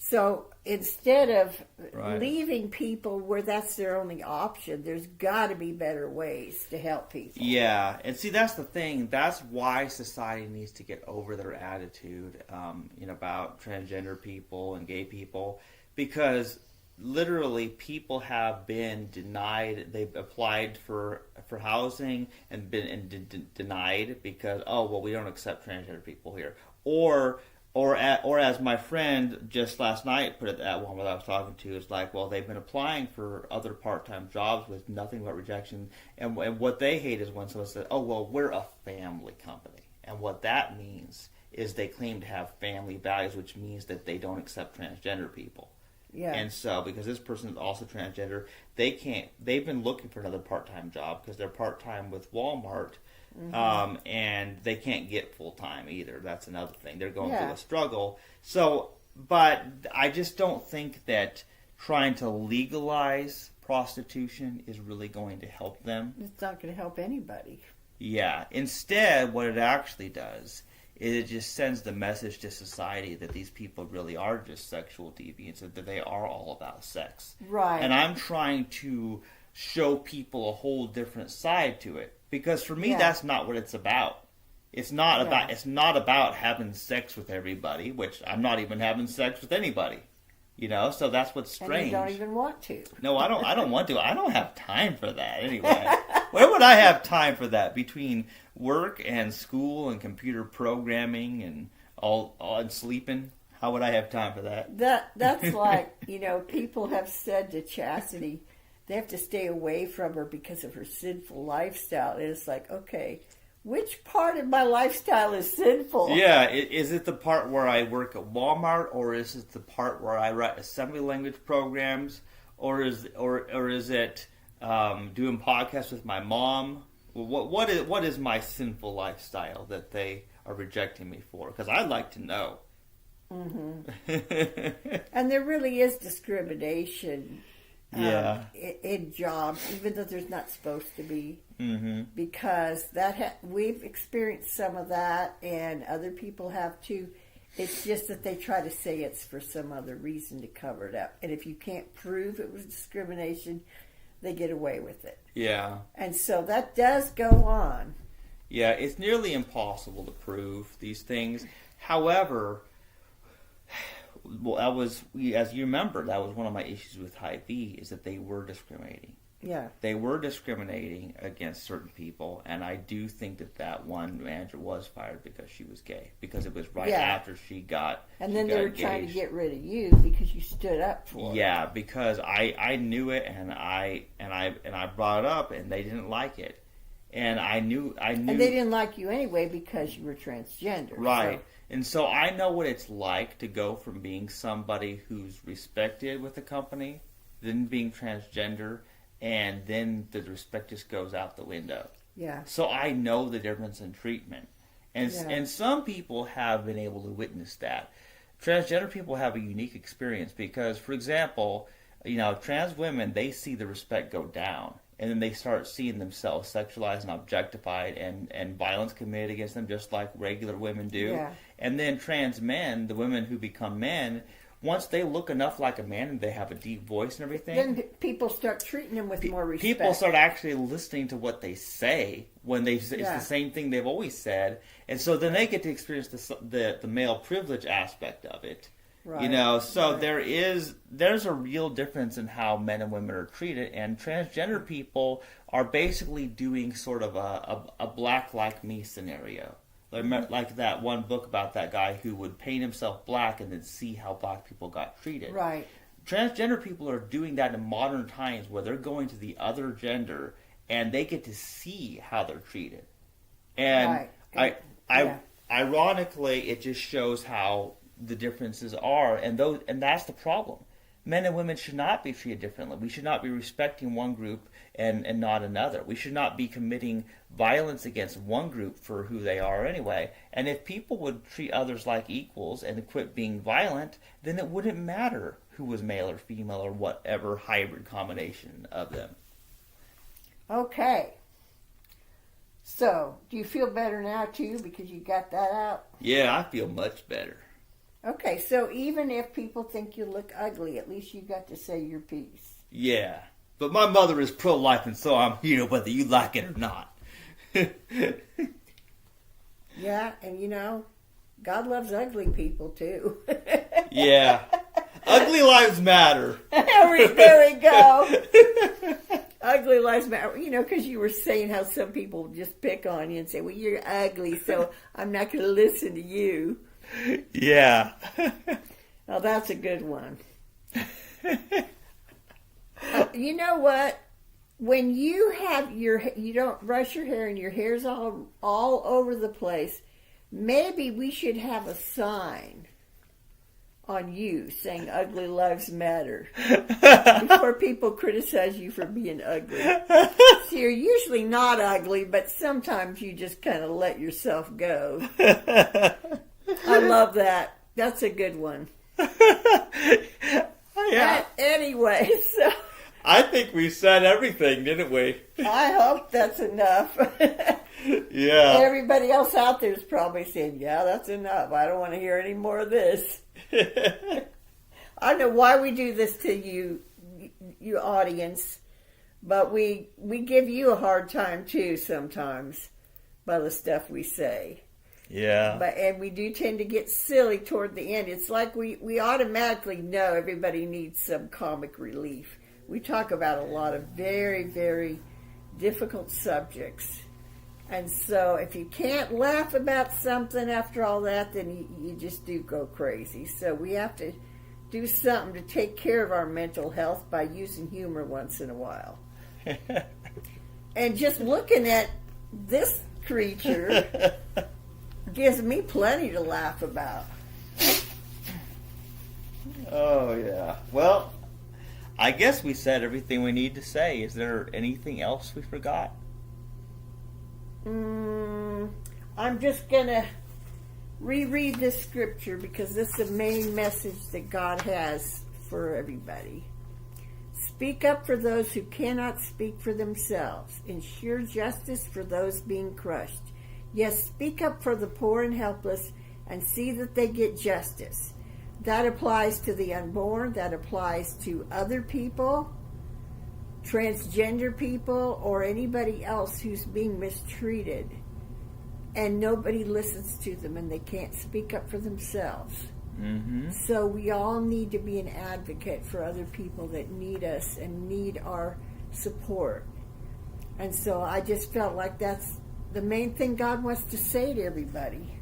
So instead of leaving people where that's their only option, there's got to be better ways to help people. Yeah, and see, that's the thing. That's why society needs to get over their attitude, about transgender people and gay people, because literally people have been denied. They've applied for housing and been denied because we don't accept transgender people here, or as my friend just last night put it, that one that I was talking to, is like, well, they've been applying for other part-time jobs with nothing but rejection, and what they hate is when someone says, oh, well, we're a family company, and what that means is they claim to have family values, which means that they don't accept transgender people. Yeah. And so, because this person is also transgender, they've been looking for another part-time job because they're part-time with Walmart. Mm-hmm. And they can't get full-time either. That's another thing. They're going through a struggle. So, but I just don't think that trying to legalize prostitution is really going to help them. It's not going to help anybody. Yeah. Instead, what it actually does is it just sends the message to society that these people really are just sexual deviants, and that they are all about sex. Right. And I'm trying to show people a whole different side to it. Because for me, that's not what it's about. It's not about having sex with everybody, which I'm not even having sex with anybody. So that's what's strange. And you don't even want to. No, I don't want to. I don't have time for that anyway. Where would I have time for that? Between work and school and computer programming and all and sleeping, how would I have time for that? That's like, people have said to Chastity, they have to stay away from her because of her sinful lifestyle. And it's like, okay, which part of my lifestyle is sinful? Yeah, is it the part where I work at Walmart, or is it the part where I write assembly language programs, or is it doing podcasts with my mom? What is my sinful lifestyle that they are rejecting me for? Because I'd like to know. Mm-hmm. And there really is discrimination. In jobs, even though there's not supposed to be, because we've experienced some of that, and other people have too. It's just that they try to say it's for some other reason to cover it up, and if you can't prove it was discrimination, they get away with it. Yeah, and so that does go on. Yeah, it's nearly impossible to prove these things. However, well, as you remember, that was one of my issues with Hy-Vee, is that they were discriminating. Yeah. They were discriminating against certain people, and I do think that one manager was fired because she was gay, because it was right after she got And then they were trying to get rid of you because you stood up for it. Yeah, because I knew it, and I brought it up, and they didn't like it. And I knew And they didn't like you anyway because you were transgender. Right. So. And so I know what it's like to go from being somebody who's respected with the company, then being transgender, and then the respect just goes out the window. Yeah. So I know the difference in treatment. And some people have been able to witness that. Transgender people have a unique experience because, for example, trans women, they see the respect go down. And then they start seeing themselves sexualized and objectified, and violence committed against them, just like regular women do. Yeah. And then trans men, the women who become men, once they look enough like a man and they have a deep voice and everything, then people start treating them with more respect. People start actually listening to what they say when it's the same thing they've always said, and so then they get to experience the male privilege aspect of it. Right. You know, so there's a real difference in how men and women are treated, and transgender people are basically doing sort of a black like me scenario. Like that one book about that guy who would paint himself black and then see how black people got treated. Right. Transgender people are doing that in modern times where they're going to the other gender and they get to see how they're treated. And ironically, it just shows how the differences are, and that's the problem. Men and women should not be treated differently. We should not be respecting one group and not another. We should not be committing violence against one group for who they are anyway. And if people would treat others like equals and quit being violent, then it wouldn't matter who was male or female or whatever hybrid combination of them. Okay. So, do you feel better now too because you got that out? Yeah, I feel much better. Okay, so even if people think you look ugly, at least you got to say your piece. Yeah, but my mother is pro-life, and so I'm here whether you like it or not. Yeah, and you know, God loves ugly people too. Yeah, ugly lives matter. There we go. Ugly lives matter. You know, because you were saying how some people just pick on you and say, well, you're ugly, so I'm not going to listen to you. Yeah. Oh, that's a good one. You know what? When you have you don't brush your hair and your hair's all over the place, maybe we should have a sign on you saying ugly lives matter before people criticize you for being ugly. So you're usually not ugly, but sometimes you just kind of let yourself go. I love that. That's a good one. Yeah. Anyway, so I think we said everything, didn't we? I hope that's enough. Yeah. Everybody else out there is probably saying, yeah, that's enough. I don't want to hear any more of this. I don't know why we do this to you audience, but we give you a hard time too sometimes by the stuff we say. Yeah. And we do tend to get silly toward the end. It's like we automatically know everybody needs some comic relief. We talk about a lot of very, very difficult subjects. And so if you can't laugh about something after all that, then you just do go crazy. So we have to do something to take care of our mental health by using humor once in a while. And just looking at this creature gives me plenty to laugh about. Oh, yeah. Well, I guess we said everything we need to say. Is there anything else we forgot? I'm just going to reread this scripture because this is the main message that God has for everybody. Speak up for those who cannot speak for themselves. Ensure justice for those being crushed. Yes, speak up for the poor and helpless and see that they get justice. That applies to the unborn. That applies to other people, transgender people, or anybody else who's being mistreated. And nobody listens to them and they can't speak up for themselves. Mm-hmm. So we all need to be an advocate for other people that need us and need our support. And so I just felt like that's the main thing God wants to say to everybody.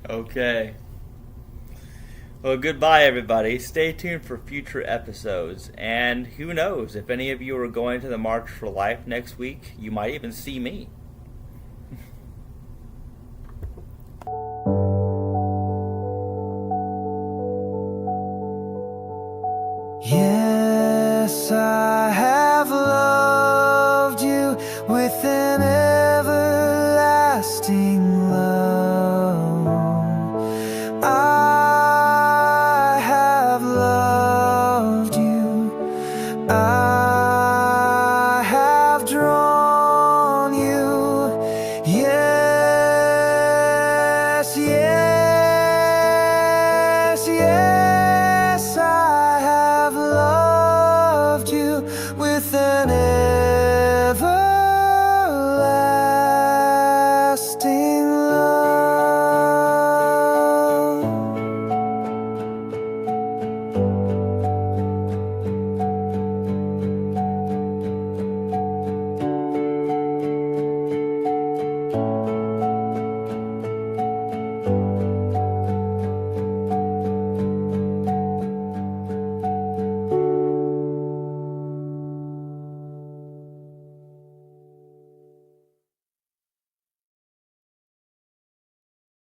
Okay. Well, goodbye, everybody. Stay tuned for future episodes. And who knows, if any of you are going to the March for Life next week, you might even see me.